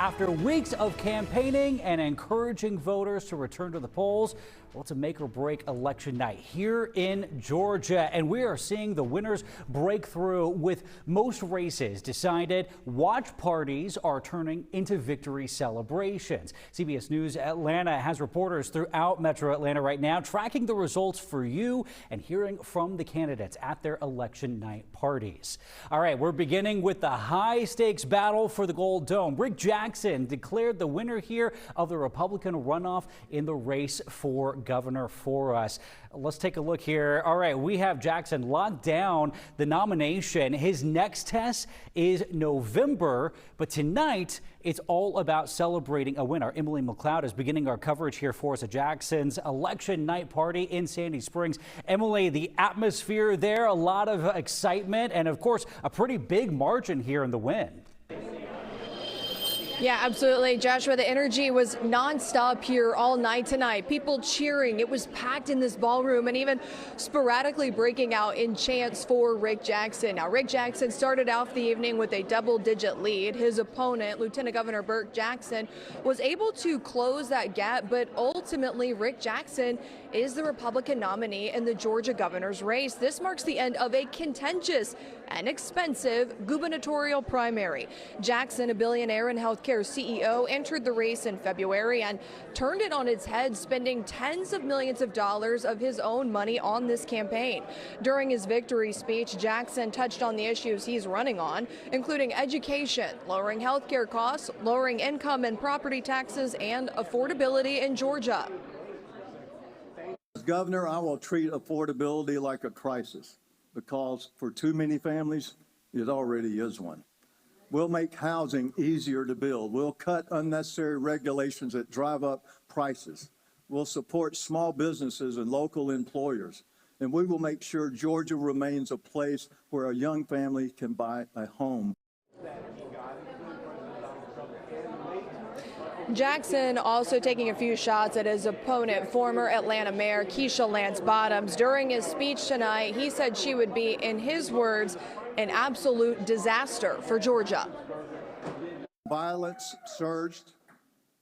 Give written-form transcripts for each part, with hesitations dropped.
After weeks of campaigning and encouraging voters to return to the polls, well, it's a make or break election night here in Georgia, and we are seeing the winners break through with most races decided. Watch parties are turning into victory celebrations. CBS News Atlanta has reporters throughout Metro Atlanta right now tracking the results for you and hearing from the candidates at their election night parties. All right, we're beginning with the high stakes battle for the Gold Dome. Rick Jackson declared the winner here of the Republican runoff in the race for governor for us. Let's take a look here. All right, we have Jackson locked down the nomination. His next test is November, but tonight it's all about celebrating a winner. Emily McLeod is beginning our coverage here for us at Jackson's election night party in Sandy Springs. Emily, the atmosphere there, a lot of excitement, and of course, a pretty big margin here in the win. Yeah, absolutely, Joshua. The energy was nonstop here all night tonight. People cheering. It was packed in this ballroom and even sporadically breaking out in chants for Rick Jackson. Now, Rick Jackson started off the evening with a double-digit lead. His opponent, Lieutenant Governor Rick Jackson, was able to close that gap, but ultimately Rick Jackson is the Republican nominee in the Georgia governor's race. This marks the end of a contentious and expensive gubernatorial primary. Jackson, a billionaire and healthcare CEO, entered the race in February and turned it on its head, spending tens of millions of dollars of his own money on this campaign. During his victory speech, Jackson touched on the issues he's running on, including education, lowering healthcare costs, lowering income and property taxes, and affordability in Georgia. As governor, I will treat affordability like a crisis, because for too many families, it already is one. We'll make housing easier to build. We'll cut unnecessary regulations that drive up prices. We'll support small businesses and local employers. And we will make sure Georgia remains a place where a young family can buy a home. Jackson also taking a few shots at his opponent, former Atlanta Mayor Keisha Lance Bottoms. During his speech tonight, he said she would be, in his words, an absolute disaster for Georgia. Violence surged,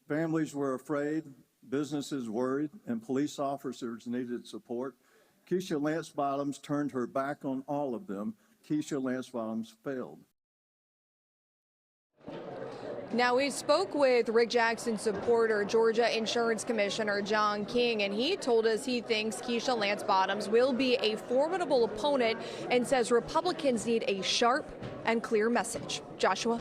families were afraid, businesses worried, and police officers needed support. Keisha Lance Bottoms turned her back on all of them. Keisha Lance Bottoms failed. Now, we spoke with Rick Jackson supporter, Georgia Insurance Commissioner John King, and he told us he thinks Keisha Lance Bottoms will be a formidable opponent and says Republicans need a sharp and clear message. Joshua?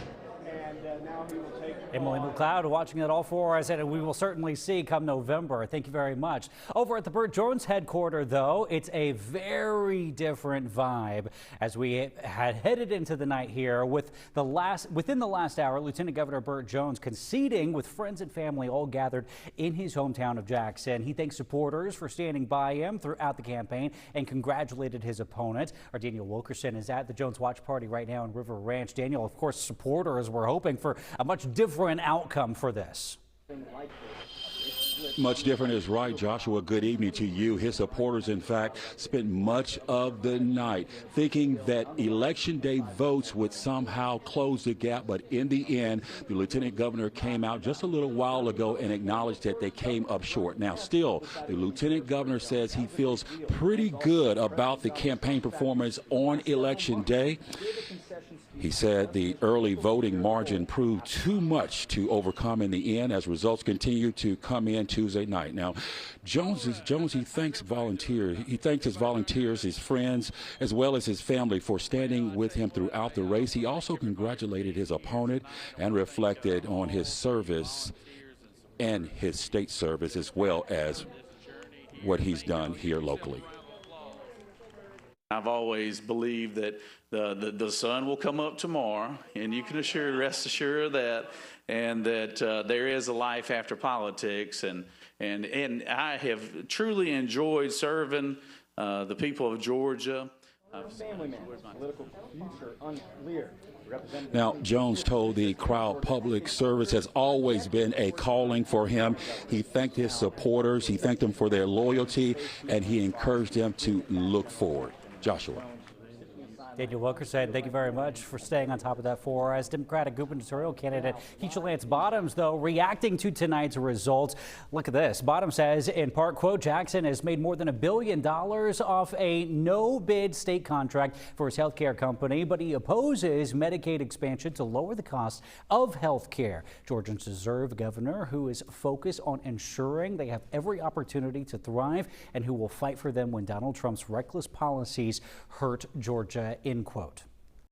Emily McLeod watching it all for us, and we will certainly see come November. Thank you very much. Over at the Burt Jones headquarters, though, it's a very different vibe as we had headed into the night here within the last hour. Lieutenant Governor Burt Jones conceding with friends and family all gathered in his hometown of Jackson. He thanked supporters for standing by him throughout the campaign and congratulated his opponent. Our Daniel Wilkerson is at the Jones Watch Party right now in River Ranch. Daniel, of course, supporters were hoping for a much different outcome for this. Much different is right, Joshua. Good evening to you. His supporters, in fact, spent much of the night thinking that Election Day votes would somehow close the gap. But in the end, the Lieutenant Governor came out just a little while ago and acknowledged that they came up short. Now, still, the Lieutenant Governor says he feels pretty good about the campaign performance on Election Day. He said the early voting margin proved too much to overcome in the end as results continue to come in Tuesday night. Now, Jones, he thanks volunteers. He thanked his volunteers, his friends, as well as his family for standing with him throughout the race. He also congratulated his opponent and reflected on his service and his state service, as well as what he's done here locally. I've always believed that the sun will come up tomorrow, and you can rest assured of that, and that there is a life after politics, and I have truly enjoyed serving the people of Georgia. Family man, political future unclear. Now, Jones told the crowd public service has always been a calling for him. He thanked his supporters, he thanked them for their loyalty, and he encouraged them to look forward. Joshua. Daniel Wilkerson, thank you very much for staying on top of that for us. Democratic gubernatorial candidate Keisha Lance Bottoms, though, reacting to tonight's results. Look at this. Bottoms says, in part, quote, Jackson has made more than $1 billion off a no-bid state contract for his health care company, but he opposes Medicaid expansion to lower the cost of health care. Georgians deserve a governor who is focused on ensuring they have every opportunity to thrive and who will fight for them when Donald Trump's reckless policies hurt Georgia, end quote.